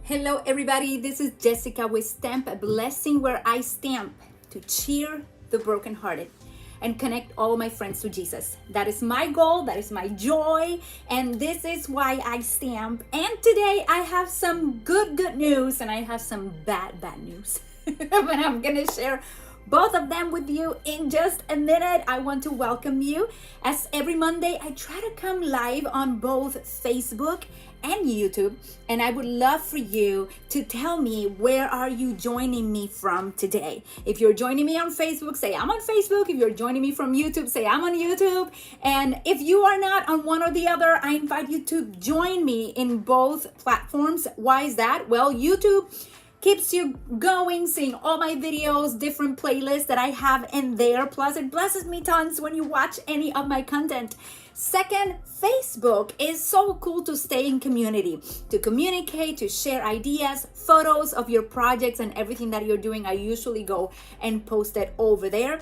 Hello everybody, this is Jessica with Stamp a Blessing, where I stamp to cheer the brokenhearted and connect all my friends to Jesus. That is my goal, that is my joy, and this is why I stamp. And today I have some good news and I have some bad news. But I'm gonna share both of them with you in just a minute. I want to welcome you. As every Monday, I try to come live on both Facebook and YouTube, and I would love for you to tell me, where are you joining me from today? If you're joining me on Facebook, say I'm on Facebook. If you're joining me from YouTube, say I'm on YouTube. And if you are not on one or the other, I invite you to join me in both platforms. Why is that? Well, YouTube keeps you going, seeing all my videos, different playlists that I have in there. Plus, it blesses me tons when you watch any of my content. Second, Facebook is so cool to stay in community, to communicate, to share ideas, photos of your projects and everything that you're doing. I usually go and post it over there.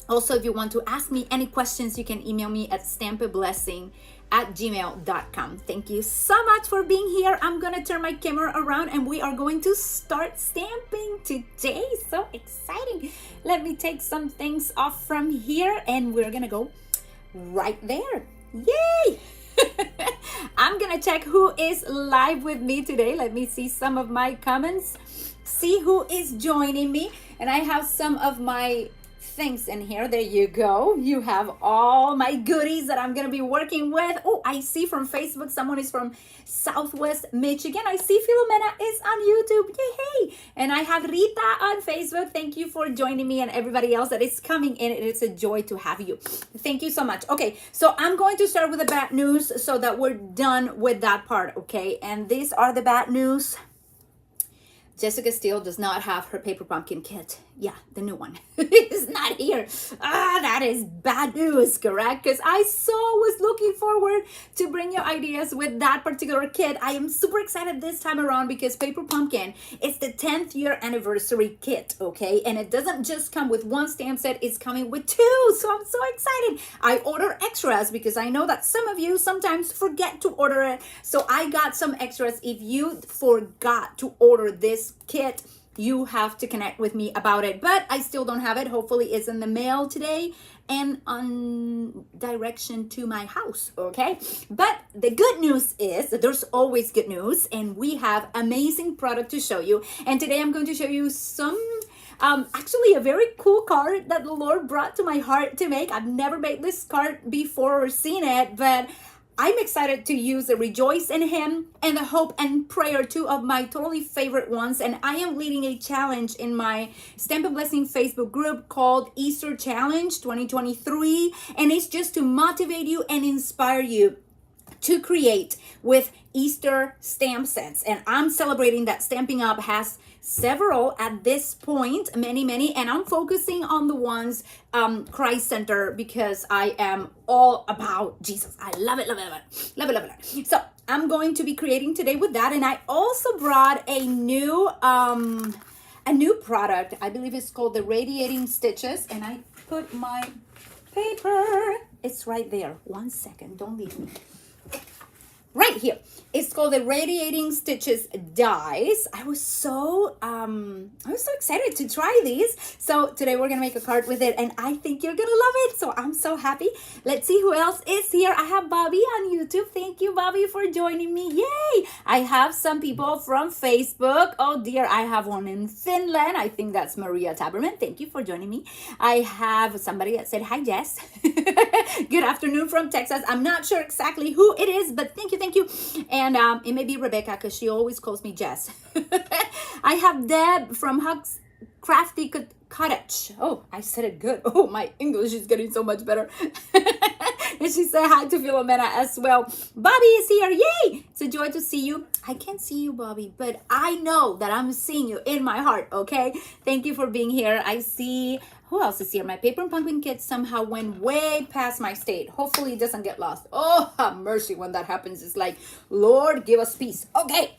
Also, if you want to ask me any questions, you can email me at stampablessing@gmail.com. Thank you so much for being here. I'm gonna turn my camera around and we are going to start stamping today. So exciting. Let me take some things off from here and we're gonna go right there. Yay! I'm gonna check who is live with me today. Let me see some of my comments, see who is joining me. And I have some of my things in here. There you go. You have all my goodies that I'm gonna be working with. Oh, I see from Facebook someone is from Southwest Michigan. I see Filomena is on YouTube. Yay! And I have Rita on Facebook. Thank you for joining me, and everybody else that is coming in. It is a joy to have you. Thank you so much. Okay, so I'm going to start with the bad news so that we're done with that part, okay? And these are the bad news. Jessica still does not have her paper pumpkin kit. Yeah, the new one. It's not here. That is bad news, correct? Because I was looking forward to bring you ideas with that particular kit. I am super excited this time around because Paper Pumpkin is the 10th year anniversary kit, okay? And it doesn't just come with one stamp set, it's coming with two. So I'm so excited. I order extras because I know that some of you sometimes forget to order it. So I got some extras. If you forgot to order this kit, you have to connect with me about it, but I still don't have it. Hopefully it's in the mail today and on direction to my house, okay? But the good news is that there's always good news, and we have amazing product to show you. And today I'm going to show you some actually a very cool card that the Lord brought to my heart to make. I've never made this card before or seen it, but I'm excited to use the Rejoice in Him and the Hope and Prayer, two of my totally favorite ones. And I am leading a challenge in my Stamp a Blessing Facebook group called Easter Challenge 2023. And it's just to motivate you and inspire you to create with Easter stamp sets. And I'm celebrating that Stamping Up has several at this point, many, and I'm focusing on the ones Christ Center because I am all about Jesus. I love it. So I'm going to be creating today with that, and I also brought a new product. I believe it's called the Radiating Stitches, and I put my paper. It's right there. 1 second. Don't leave me. Right here. It's called the Radiating Stitches dies. I was so excited to try these. So today we're gonna make a card with it, and I think you're gonna love it. So I'm so happy. Let's see who else is here. I have Bobby on YouTube. Thank you, Bobby, for joining me. Yay! I have some people from Facebook. Oh dear, I have one in Finland. I think that's Maria Taberman. Thank you for joining me. I have somebody that said, hi, Jess. Good afternoon from Texas. I'm not sure exactly who it is, but thank you. And it may be Rebecca because she always calls me Jess. I have Deb from Huck's Crafty Cottage. Oh, I said it good. Oh, my English is getting so much better. And she said hi to Filomena as well. Bobby is here. Yay! It's a joy to see you. I can't see you, Bobby, but I know that I'm seeing you in my heart, okay? Thank you for being here. I see... Who else is here? My paper and pumpkin kit somehow went way past my state. Hopefully it doesn't get lost. Oh, have mercy when that happens. It's like, Lord, give us peace. Okay.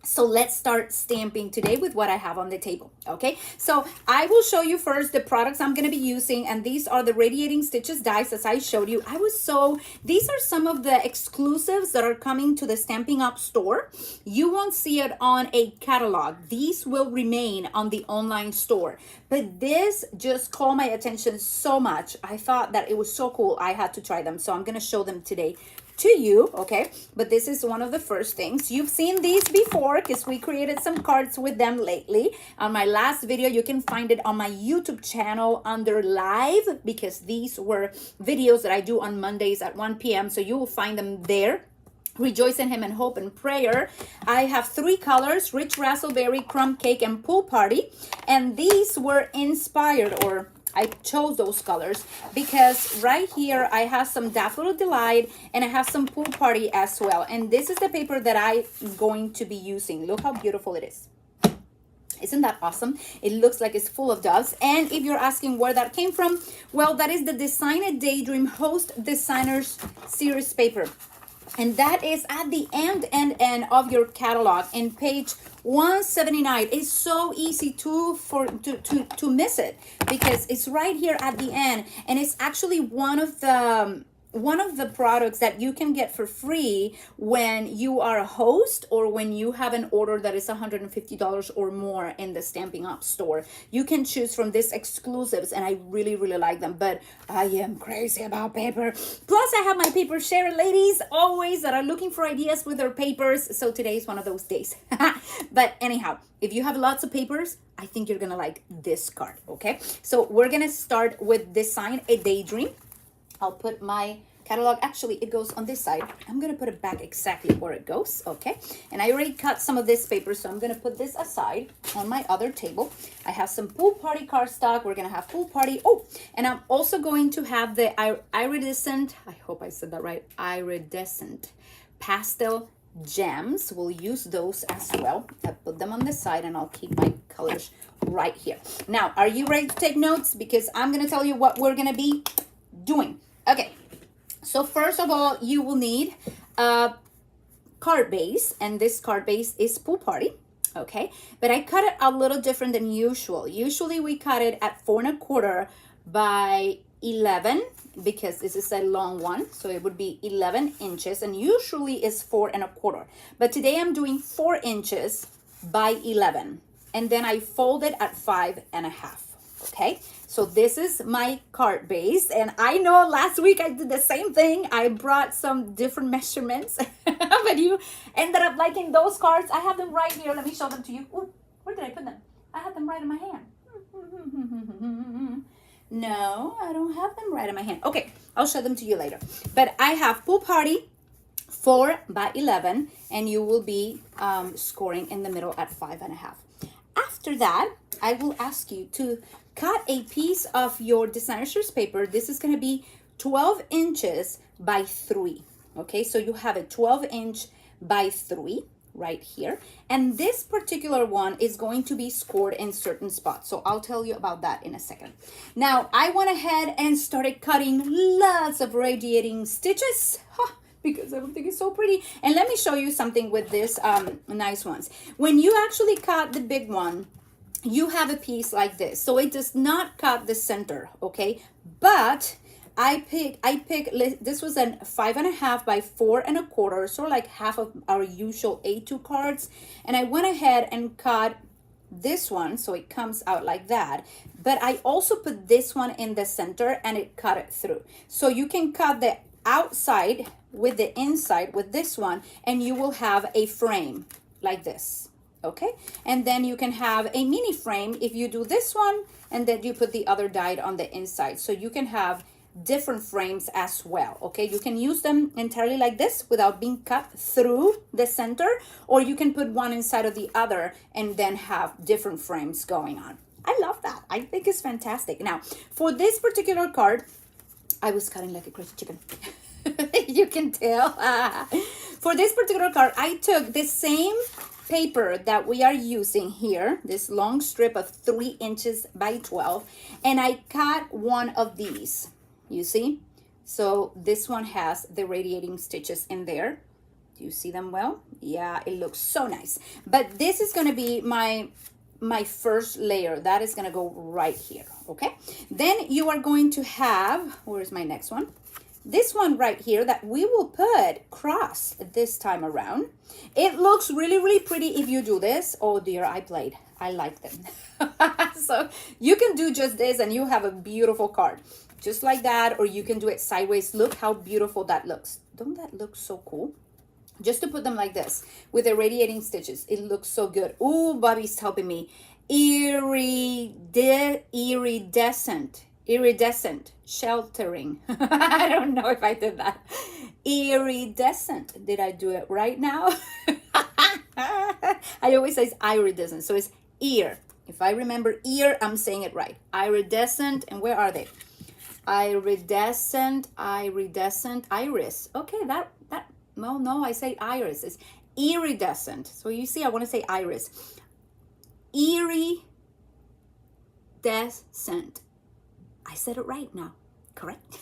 So let's start stamping today with what I have on the table, okay? So I will show you first the products I'm gonna be using, and these are the radiating stitches dies as I showed you. These are some of the exclusives that are coming to the Stampin' Up store. You won't see it on a catalog. These will remain on the online store. But this just caught my attention so much. I thought that it was so cool, I had to try them. So I'm gonna show them today to you, okay? But this is one of the first things. You've seen these before because we created some cards with them lately. On my last video, you can find it on my YouTube channel under live, because these were videos that I do on Mondays at 1 p.m. So you will find them there. Rejoice in Him and Hope and Prayer. I have 3 colors: Rich Raspberry, Crumb Cake, and Pool Party. And these were inspired, or I chose those colors because right here I have some Daffodil Delight and I have some Pool Party as well. And this is the paper that I'm going to be using. Look how beautiful it is. Isn't that awesome? It looks like it's full of doves. And if you're asking where that came from, well, that is the Design a Daydream Host Designers Series paper. And that is at the end of your catalog in page 179. It's so easy to miss it because it's right here at the end, and it's actually one of the products that you can get for free when you are a host or when you have an order that is $150 or more in the Stampin' Up store. You can choose from these exclusives, and I really, really like them. But I am crazy about paper. Plus, I have my paper share ladies always that are looking for ideas with their papers. So today is one of those days. But anyhow, if you have lots of papers, I think you're gonna like this card, okay? So we're gonna start with Design a Daydream. I'll put my catalog, actually it goes on this side. I'm gonna put it back exactly where it goes, okay? And I already cut some of this paper, so I'm gonna put this aside on my other table. I have some Pool Party cardstock. We're gonna have Pool Party. Oh, and I'm also going to have the iridescent, I hope I said that right, iridescent pastel gems. We'll use those as well. I put them on the side and I'll keep my colors right here. Now, are you ready to take notes? Because I'm gonna tell you what we're gonna be doing. Okay, so first of all, you will need a card base, and this card base is Pool Party, okay? But I cut it a little different than usual. Usually we cut it at 4 1/4 by 11, because this is a long one, so it would be 11 inches, and usually is 4 1/4. But today I'm doing 4 inches by 11, and then I fold it at 5 1/2, okay? So this is my card base, and I know last week I did the same thing. I brought some different measurements, but you ended up liking those cards. I have them right here. Let me show them to you. Ooh, where did I put them? I have them right in my hand. No, I don't have them right in my hand. Okay, I'll show them to you later. But I have Pool Party 4 by 11, and you will be scoring in the middle at 5 1/2. After that, I will ask you to cut a piece of your designer series paper. This is going to be 12 inches by 3. Okay, so you have a 12-inch by 3 right here. And this particular one is going to be scored in certain spots. So I'll tell you about that in a second. Now, I went ahead and started cutting lots of radiating stitches. Because everything is so pretty. And let me show you something with this nice ones. When you actually cut the big one, you have a piece like this. So it does not cut the center, okay? But I picked, this was a 5 1/2 by 4 1/4, so like half of our usual A2 cards. And I went ahead and cut this one, so it comes out like that. But I also put this one in the center and it cut it through. So you can cut the outside with the inside with this one, and you will have a frame like this. Okay, and then you can have a mini frame if you do this one, and then you put the other die on the inside. So you can have different frames as well. Okay, you can use them entirely like this without being cut through the center, or you can put one inside of the other and then have different frames going on. I love that. I think it's fantastic. Now, for this particular card, I was cutting like a crazy chicken. You can tell. For this particular card, I took the same paper that we are using here, this long strip of 3 inches by 12, and I cut one of these, you see? So this one has the radiating stitches in there, Do you see them well? Yeah, it looks so nice. But this is going to be my first layer. That is going to go right here, okay? Then you are going to have, where's my next one? This one right here that we will put cross this time around. It looks really, really pretty if you do this. Oh dear, I played. I like them. So you can do just this and you have a beautiful card. Just like that, or you can do it sideways. Look how beautiful that looks. Don't that look so cool? Just to put them like this with the radiating stitches. It looks so good. Oh, Bobby's helping me. Iridescent sheltering. I don't know if I did that. Iridescent. Did I do it right now? I always say iridescent. So it's ear. If I remember ear, I'm saying it right. Iridescent. And where are they? Iridescent, iris. Okay, no, I say iris. It's iridescent. So you see, I want to say iris. Iridescent. I said it right now, correct?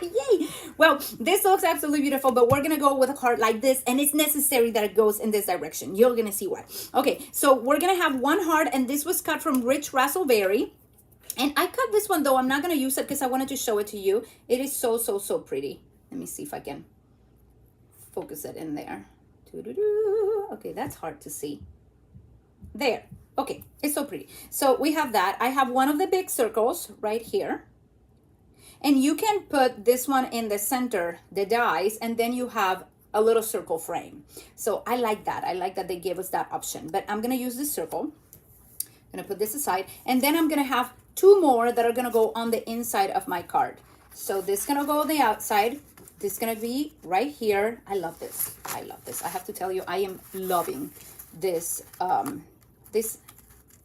Yay! Well, this looks absolutely beautiful, but we're gonna go with a card like this, and it's necessary that it goes in this direction. You're gonna see why. Okay, so we're gonna have one heart, and this was cut from Rich Raspberry. And I cut this one though. I'm not going to use it because I wanted to show it to you. It is so, so, so pretty. Let me see if I can focus it in there. Okay, that's hard to see. There. Okay, it's so pretty. So we have that. I have one of the big circles right here. And you can put this one in the center, the dies, and then you have a little circle frame. So I like that. I like that they gave us that option. But I'm going to use this circle. I'm going to put this aside. And then I'm going to have two more that are going to go on the inside of my card. So this is going to go on the outside. This is going to be right here. I love this. I love this. I have to tell you, I am loving this, this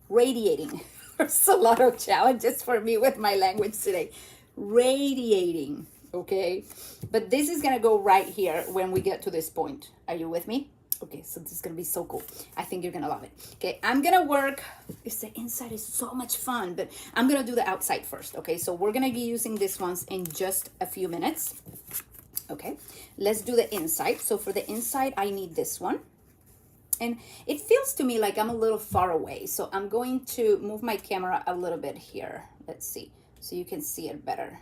radiating. There's a lot of challenges for me with my language today. Radiating, okay? But this is going to go right here when we get to this point. Are you with me? Okay, so this is going to be so cool. I think you're going to love it. Okay, I'm going to work. The inside is so much fun, but I'm going to do the outside first. Okay, so we're going to be using these ones in just a few minutes. Okay, let's do the inside. So for the inside, I need this one. And it feels to me like I'm a little far away. So I'm going to move my camera a little bit here. Let's see. So you can see it better.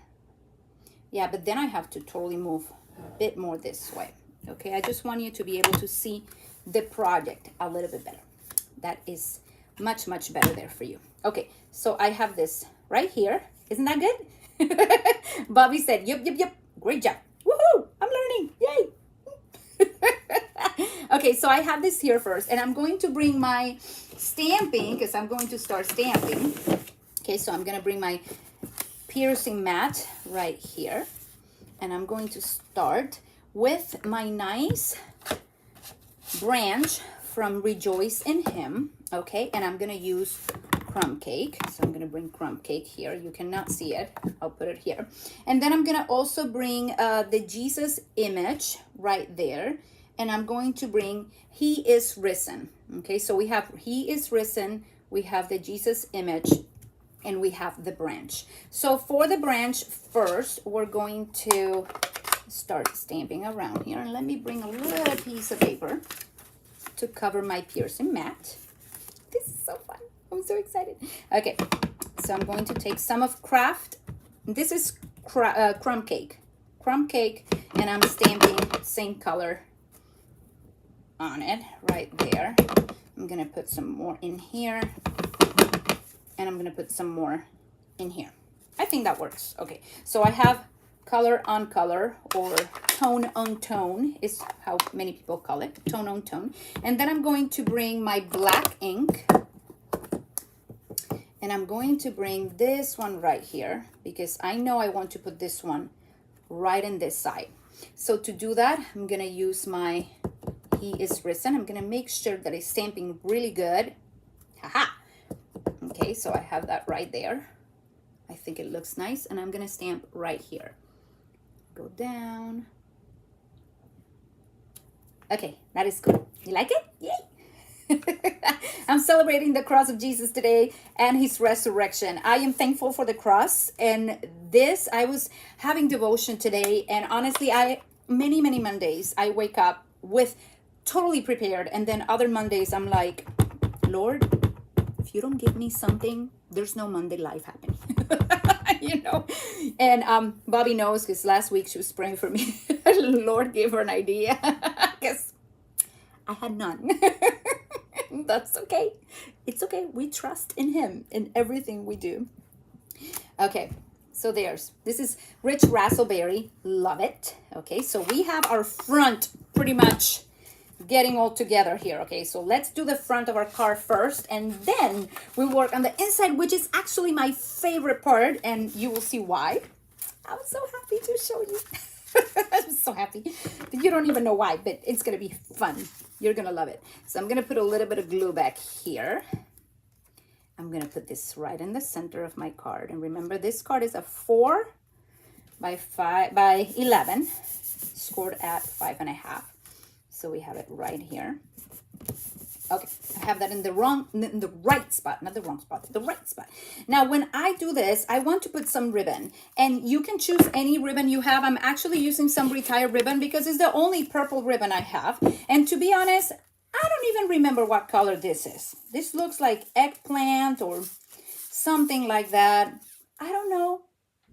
Yeah, but then I have to totally move a bit more this way. Okay, I just want you to be able to see the project a little bit better. That is much, much better there for you. Okay, so I have this right here. Isn't that good? Bobby said, yep. Great job. Woohoo! I'm learning. Yay! Okay, so I have this here first, and I'm going to bring my stamping because I'm going to start stamping. Okay, so I'm going to bring my piercing mat right here, and I'm going to start with my nice branch from Rejoice in Him, okay? And I'm gonna use crumb cake. So I'm gonna bring crumb cake here. You cannot see it. I'll put it here. And then I'm gonna also bring the Jesus image right there. And I'm going to bring He is Risen, okay? So we have He is Risen, we have the Jesus image, and we have the branch. So for the branch first, we're going to start stamping around here, and let me bring a little piece of paper to cover my piercing mat. This is so fun. I'm so excited. Okay, so I'm going to take some of Craft. This is crumb cake, and I'm stamping same color on it right there. I'm gonna put some more in here, and I'm gonna put some more in here. I think that works. Okay, so I have color on color, or tone on tone is how many people call it, tone on tone. And then I'm going to bring my black ink, and I'm going to bring this one right here because I know I want to put this one right in this side. So to do that, I'm gonna use my He is Risen. I'm gonna make sure that it's stamping really good. Haha. Okay, so I have that right there. I think it looks nice, and I'm gonna stamp right here. Go down. Okay, that is cool. You like it? Yay! I'm celebrating the cross of Jesus today and His resurrection. I am thankful for the cross, and this, I was having devotion today, and honestly, many Mondays I wake up with totally prepared. And then other Mondays, I'm like, Lord, if you don't give me something, there's no Monday life happening. You know. And Bobby knows, because last week she was praying for me. Lord gave her an idea, because I had none. That's okay. It's okay. We trust in him in everything we do. Okay, so this is rich raspberry. Love it. Okay, so we have our front pretty much getting all together here. Okay, so let's do the front of our card first, and then we'll work on the inside, which is actually my favorite part, and you will see why. I'm so happy to show you. I'm so happy. You don't even know why, but it's gonna be fun. You're gonna love it. So I'm gonna put a little bit of glue back here. I'm gonna put this right in the center of my card. And remember, this card is a 4 by 11, scored at 5.5. So we have it right here. Okay, I have that in the right spot, not the wrong spot, the right spot. Now, when I do this, I want to put some ribbon, and you can choose any ribbon you have. I'm actually using some retired ribbon because it's the only purple ribbon I have. And to be honest, I don't even remember what color this is. This looks like eggplant or something like that. I don't know,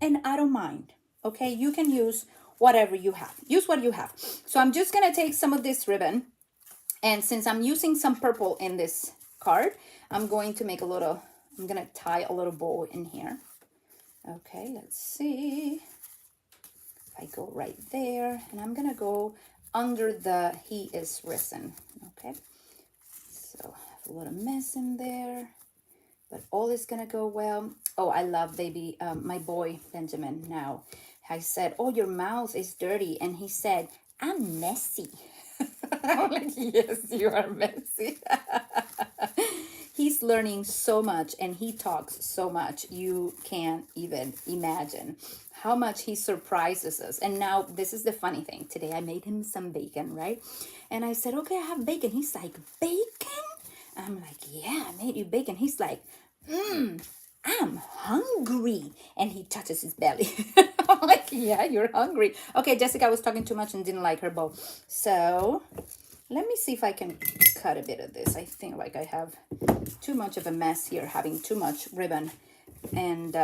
and I don't mind. Okay, you can use whatever you have. Use what you have. So I'm just gonna take some of this ribbon, and since I'm using some purple in this card, I'm going to make I'm gonna tie a little bow in here. Okay, let's see. If I go right there, and I'm gonna go under the He is Risen. Okay, so I have a little mess in there, but all is gonna go well. Oh, I love my boy Benjamin. Now I said, oh, your mouth is dirty, and he said, I'm messy. I'm like, yes, you are messy. He's learning so much, and he talks so much. You can't even imagine how much he surprises us. And now this is the funny thing. Today I made him some bacon, right? And I said, okay, I have bacon. He's like, bacon? I'm like, yeah, I made you bacon. He's like, I'm hungry. And he touches his belly. I'm like, yeah, you're hungry. Okay, Jessica was talking too much and didn't like her bow. So let me see if I can cut a bit of this. I think like I have too much of a mess here, having too much ribbon, and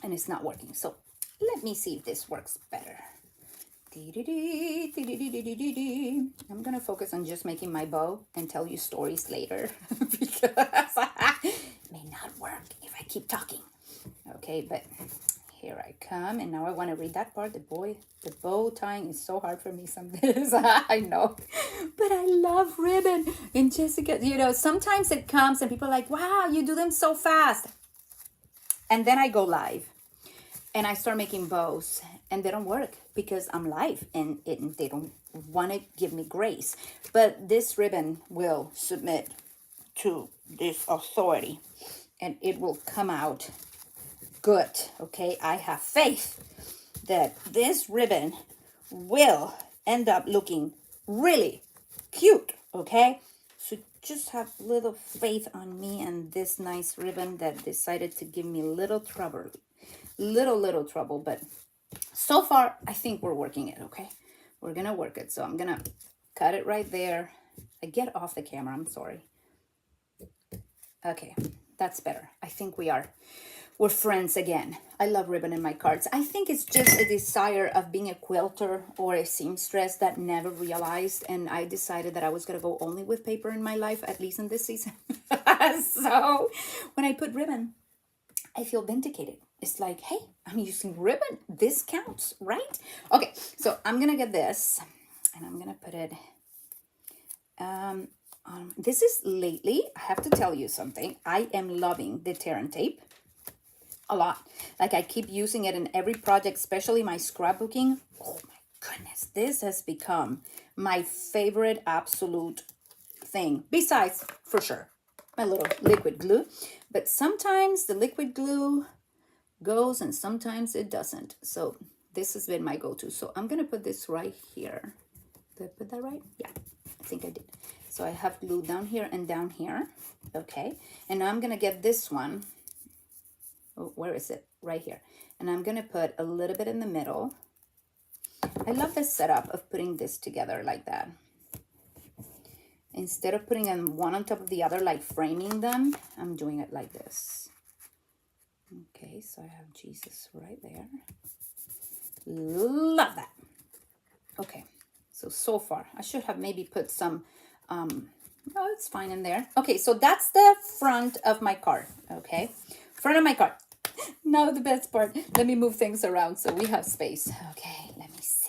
it's not working. So let me see if this works better. I'm gonna focus on just making my bow and tell you stories later because it may not work if I keep talking. Okay, but here I come, and now I want to read that part. The bow tying is so hard for me some days. I know, but I love ribbon. And Jessica, sometimes it comes and people are like, wow, you do them so fast. And then I go live and I start making bows, and they don't work because I'm live, and they don't want to give me grace. But this ribbon will submit to this authority, and it will come out good. Okay, I have faith that this ribbon will end up looking really cute. Okay, so just have little faith on me and this nice ribbon that decided to give me little trouble, but so far I think we're working it. Okay, we're gonna work it. So I'm gonna cut it right there. I get off the camera, I'm sorry. Okay, that's better. I think we're friends again. I love ribbon in my cards. I think it's just a desire of being a quilter or a seamstress that never realized, and I decided that I was going to go only with paper in my life, at least in this season. So when I put ribbon, I feel vindicated. It's like, hey, I'm using ribbon. This counts, right? Okay, so I'm going to get this, and I'm going to put it... this is lately, I have to tell you something. I am loving the tear and tape a lot. Like, I keep using it in every project, especially my scrapbooking. Oh my goodness, this has become my favorite absolute thing, besides, for sure, my little liquid glue. But sometimes the liquid glue goes and sometimes it doesn't. So this has been my go-to. So I'm gonna put this right here. Did I put that right? Yeah, I think I did. So I have glue down here and down here. Okay, and now I'm gonna get this one. Oh, where is it? Right here. And I'm gonna put a little bit in the middle. I love the setup of putting this together like that. Instead of putting them one on top of the other, like framing them, I'm doing it like this. Okay, so I have Jesus right there. Love that. Okay, so far, I should have maybe put some, oh, it's fine in there. Okay, so that's the front of my card, okay? Front of my card. Now the best part, let me move things around so we have space. Okay, let me see.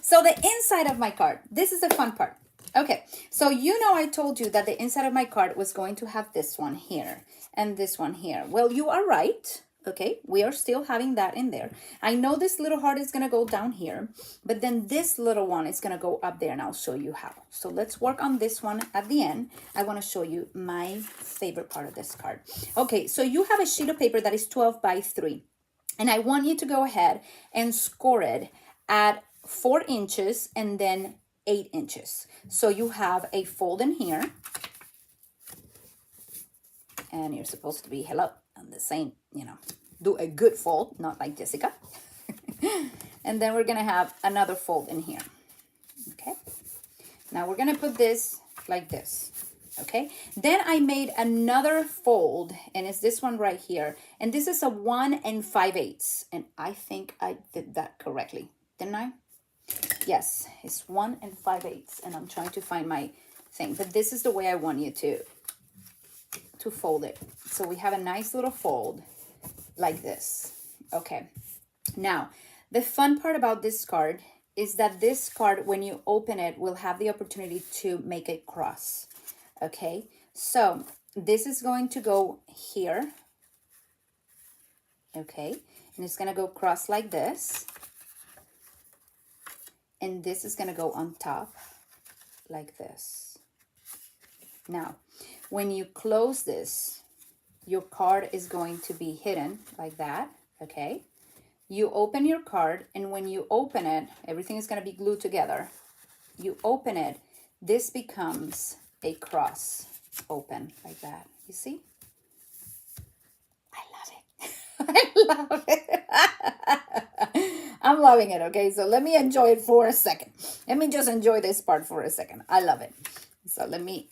So the inside of my card, this is the fun part. Okay, so you know I told you that the inside of my card was going to have this one here and this one here. Well, you are right. Okay, we are still having that in there. I know this little heart is going to go down here, but then this little one is going to go up there, and I'll show you how. So let's work on this one at the end. I want to show you my favorite part of this card. Okay, so you have a sheet of paper that is 12 by 3, and I want you to go ahead and score it at 4 inches and then 8 inches. So you have a fold in here, and you're supposed to be hello on the same, you know, do a good fold, not like Jessica. And then we're gonna have another fold in here. Okay, now we're gonna put this like this. Okay, then I made another fold, and it's this one right here, and this is a 1 5/8, and I think I did that correctly, didn't I? Yes, it's 1 5/8, and I'm trying to find my thing, but this is the way I want you to fold it. So we have a nice little fold like this. Okay, now the fun part about this card is that this card, when you open it, will have the opportunity to make a cross. Okay, so this is going to go here. Okay, and it's going to go cross like this, and this is going to go on top like this. Now when you close this, your card is going to be hidden like that. Okay, you open your card, and when you open it, everything is going to be glued together. You open it, this becomes a cross open like that. You see? I love it. I love it. I'm loving it. Okay, so let me enjoy it for a second. Let me just enjoy this part for a second. I love it. So let me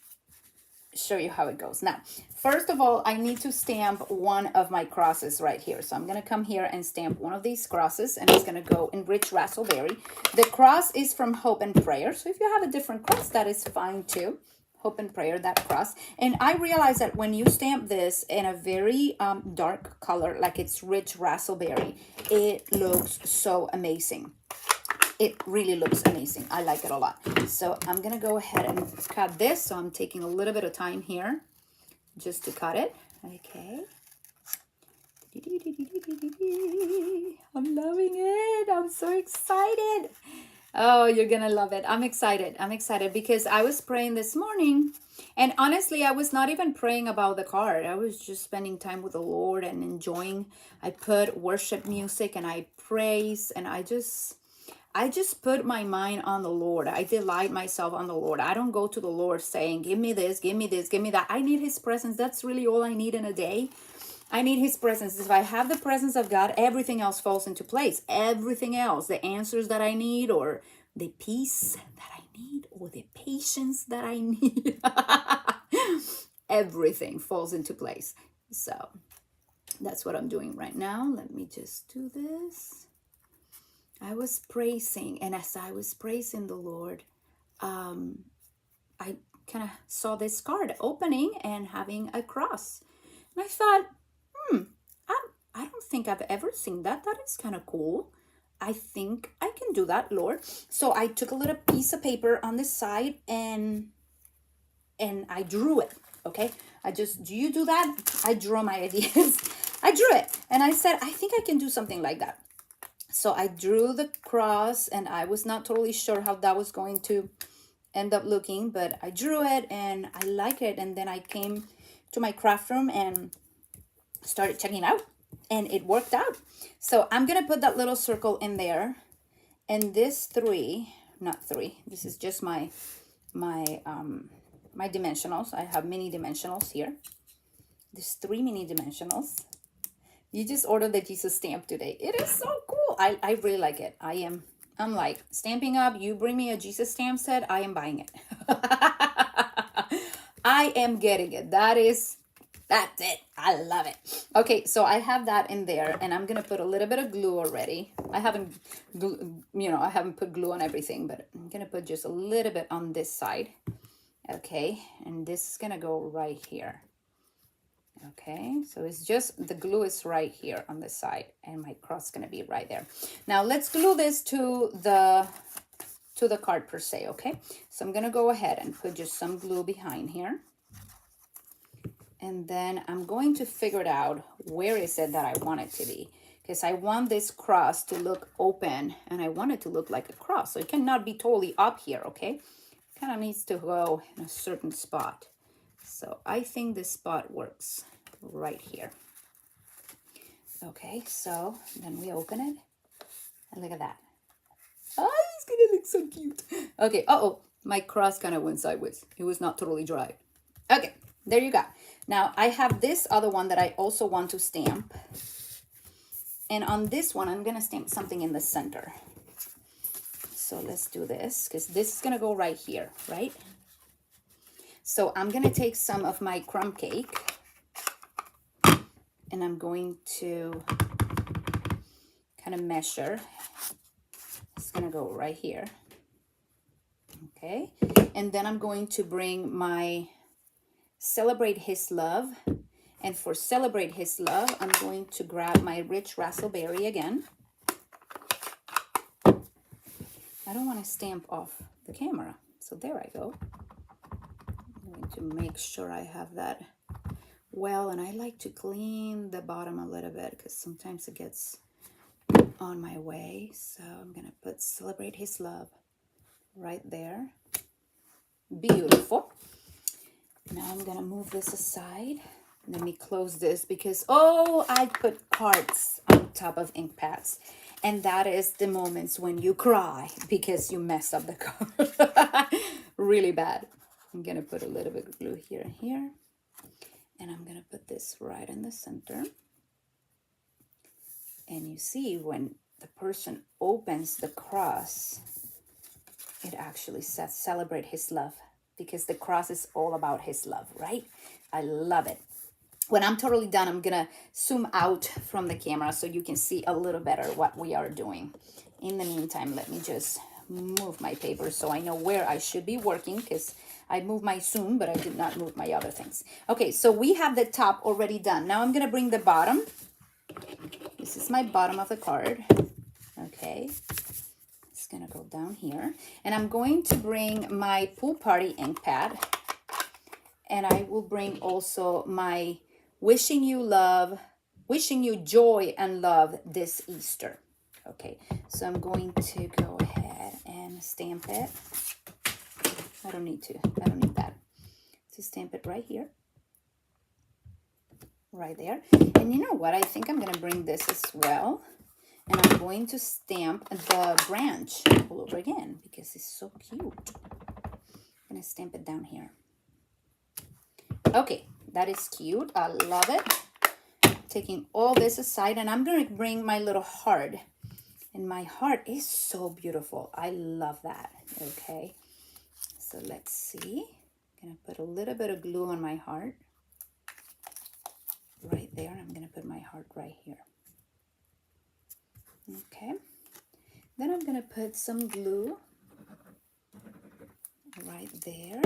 show you how it goes. Now, first of all, I need to stamp one of my crosses right here. So I'm going to come here and stamp one of these crosses, and it's going to go in rich raspberry. The cross is from Hope and Prayer. So if you have a different cross, that is fine too. Hope and Prayer, that cross. And I realize that when you stamp this in a very dark color, like it's rich raspberry, it looks so amazing. It really looks amazing. I like it a lot. So I'm going to go ahead and cut this. So I'm taking a little bit of time here just to cut it. Okay. I'm loving it. I'm so excited. Oh, you're going to love it. I'm excited. I'm excited because I was praying this morning, and honestly, I was not even praying about the card. I was just spending time with the Lord and enjoying. I put worship music and I praise, and I just put my mind on the Lord. I delight myself on the Lord. I don't go to the Lord saying, give me this, give me this, give me that. I need his presence. That's really all I need in a day. I need his presence. If I have the presence of God, everything else falls into place. Everything else, the answers that I need, or the peace that I need, or the patience that I need, everything falls into place. So that's what I'm doing right now. Let me just do this. I was praising, and as I was praising the Lord, I kind of saw this card opening and having a cross. And I thought, I don't think I've ever seen that. That is kind of cool. I think I can do that, Lord. So I took a little piece of paper on the side and I drew it. Okay. do you do that? I draw my ideas. I drew it and I said, I think I can do something like that. So I drew the cross, and I was not totally sure how that was going to end up looking, but I drew it and I like it. And then I came to my craft room and started checking it out, and it worked out. So I'm going to put that little circle in there, and this this is just my dimensionals. I have mini dimensionals here. There's 3 mini dimensionals. You just ordered the Jesus stamp today. It is so cool. I really like it. I'm like, Stampin' Up, you bring me a Jesus stamp set, I am buying it. I am getting it. That's it. I love it. Okay, so I have that in there, and I'm gonna put a little bit of glue already. I haven't put glue on everything, but I'm gonna put just a little bit on this side. Okay, and this is gonna go right here. Okay, so it's just the glue is right here on the side, and my cross is gonna be right there. Now let's glue this to the card per se. Okay, so I'm gonna go ahead and put just some glue behind here, and then I'm going to figure it out where is it that I want it to be, because I want this cross to look open, and I want it to look like a cross, so it cannot be totally up here. Okay, kind of needs to go in a certain spot. So I think this spot works right here. Okay, so then we open it, and look at that. Oh, it's gonna look so cute. Okay, uh-oh, my cross kind of went sideways. It was not totally dry. Okay, there you go. Now I have this other one that I also want to stamp. And on this one, I'm gonna stamp something in the center. So let's do this, because this is gonna go right here, right? So I'm gonna take some of my crumb cake, and I'm going to kind of measure. It's gonna go right here. Okay, and then I'm going to bring my Celebrate His Love. And for Celebrate His Love, I'm going to grab my rich raspberry again. I don't want to stamp off the camera, so there I go. I'm going to make sure I have that well, and I like to clean the bottom a little bit because sometimes it gets on my way. So I'm gonna put Celebrate His Love right there. Beautiful. Now I'm gonna move this aside. Let me close this because, oh, I put cards on top of ink pads. And that is the moments when you cry because you mess up the card. Really bad. I'm gonna put a little bit of glue here and here. And I'm gonna put this right in the center. And you see when the person opens the cross, it actually says Celebrate His Love, because the cross is all about His love, right? I love it. When I'm totally done, I'm gonna zoom out from the camera so you can see a little better what we are doing. In the meantime, let me just move my paper so I know where I should be working, because I moved my zoom, but I did not move my other things. Okay, so we have the top already done. Now I'm gonna bring the bottom. This is my bottom of the card. Okay, it's gonna go down here. And I'm going to bring my Pool Party ink pad. And I will bring also my Wishing You Joy and Love This Easter. Okay, so I'm going to go ahead and stamp it. I don't need that. To stamp it right here. Right there. And you know what? I think I'm going to bring this as well. And I'm going to stamp the branch all over again because it's so cute. I'm going to stamp it down here. Okay, that is cute. I love it. Taking all this aside, and I'm going to bring my little heart. And my heart is so beautiful. I love that. Okay, so let's see. I'm going to put a little bit of glue on my heart. Right there. I'm going to put my heart right here. Okay. Then I'm going to put some glue right there.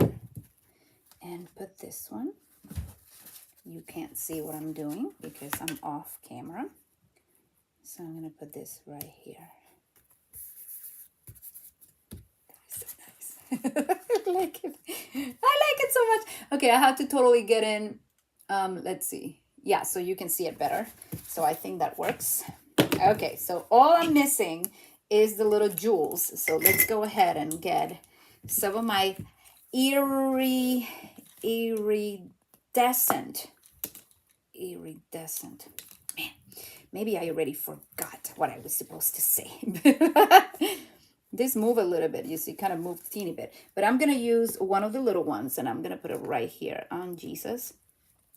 And put this one. You can't see what I'm doing because I'm off camera. So I'm going to put this right here. That is so nice. I like it. I like it so much. Okay, I have to totally get in. Let's see. Yeah, so you can see it better. So I think that works. Okay, so all I'm missing is the little jewels. So let's go ahead and get some of my iridescent. Man, maybe I already forgot what I was supposed to say. This move a little bit, you see, kind of move a teeny bit. But I'm going to use one of the little ones, and I'm going to put it right here on Jesus.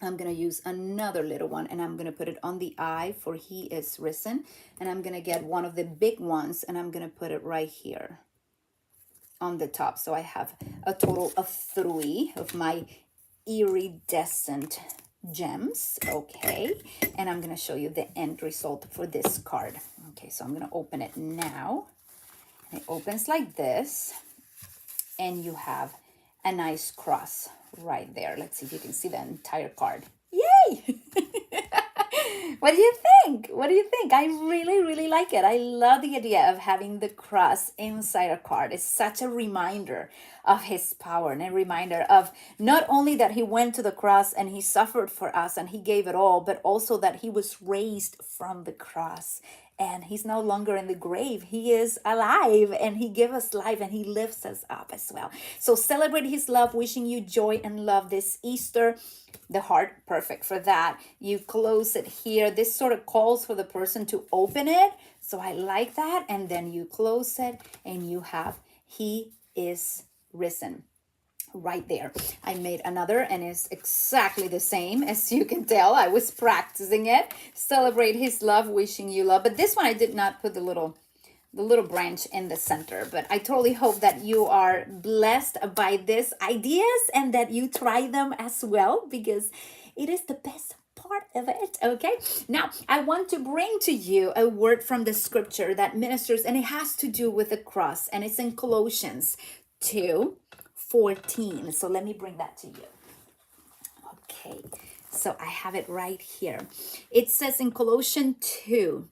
I'm going to use another little one, and I'm going to put it on the eye for he is risen. And I'm going to get one of the big ones, and I'm going to put it right here on the top. So I have a total of 3 of my iridescent gems. Okay, and I'm going to show you the end result for this card. Okay, so I'm going to open it now. It opens like this, and you have a nice cross right there. Let's see if you can see the entire card. Yay! What do you think? What do you think? I really, really like it. I love the idea of having the cross inside a card. It's such a reminder of his power, and a reminder of not only that he went to the cross and he suffered for us and he gave it all, but also that he was raised from the cross. And he's no longer in the grave. He is alive, and he gives us life, and he lifts us up as well. So celebrate his love, wishing you joy and love this Easter. The heart, perfect for that. You close it here. This sort of calls for the person to open it. So I like that. And then you close it, and you have he is risen. Right there. I made another, and it's exactly the same. As you can tell, I was practicing it. Celebrate his love, wishing you love. But this one I did not put the little branch in the center. But I totally hope that you are blessed by these ideas and that you try them as well, because it is the best part of it. Okay, now I want to bring to you a word from the scripture that ministers, and it has to do with the cross, and it's in Colossians 2:14. So let me bring that to you. Okay, so I have it right here. It says in Colossians 2,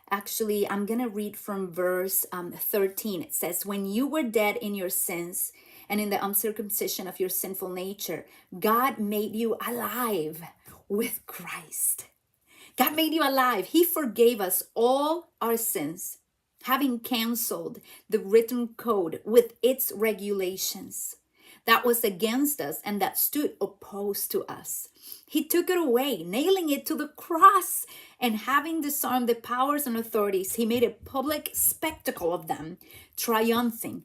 actually, I'm going to read from verse 13. It says, when you were dead in your sins and in the uncircumcision of your sinful nature, God made you alive with Christ. God made you alive. He forgave us all our sins, having canceled the written code with its regulations that was against us and that stood opposed to us. He took it away, nailing it to the cross, and having disarmed the powers and authorities, he made a public spectacle of them, triumphing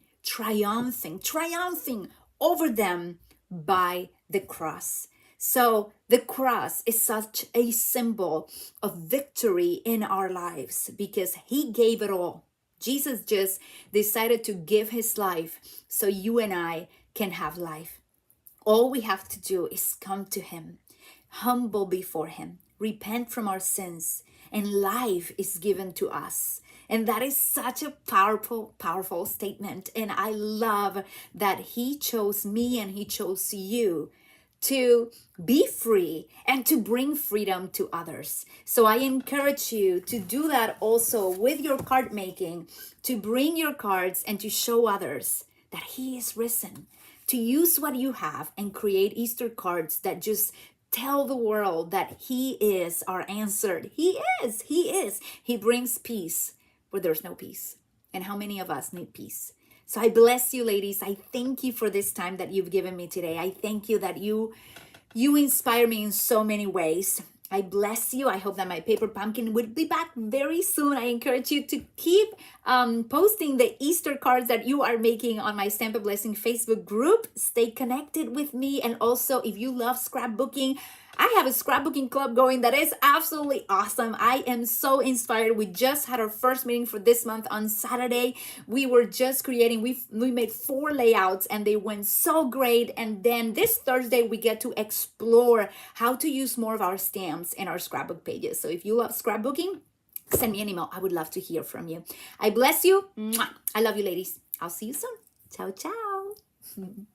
over them by the cross. So the cross is such a symbol of victory in our lives because he gave it all. Jesus just decided to give his life so you and I can have life. All we have to do is come to him, humble before him, repent from our sins, and life is given to us. And that is such a powerful, powerful statement. And I love that he chose me and he chose you to be free and to bring freedom to others. So I encourage you to do that also with your card making, to bring your cards and to show others that he is risen, to use what you have and create Easter cards that just tell the world that he is our answer. He is. He brings peace where there's no peace. And how many of us need peace? So I bless you, ladies. I thank you for this time that you've given me today. I thank you that you inspire me in so many ways. I bless you. I hope that my paper pumpkin will be back very soon. I encourage you to keep posting the Easter cards that you are making on my Stamp a Blessing Facebook group. Stay connected with me. And also, if you love scrapbooking, I have a scrapbooking club going that is absolutely awesome. I am so inspired. We just had our first meeting for this month on Saturday. We were just creating, we made 4 layouts and they went so great. And then this Thursday, we get to explore how to use more of our stamps in our scrapbook pages. So if you love scrapbooking, send me an email. I would love to hear from you. I bless you. I love you, ladies. I'll see you soon. Ciao, ciao.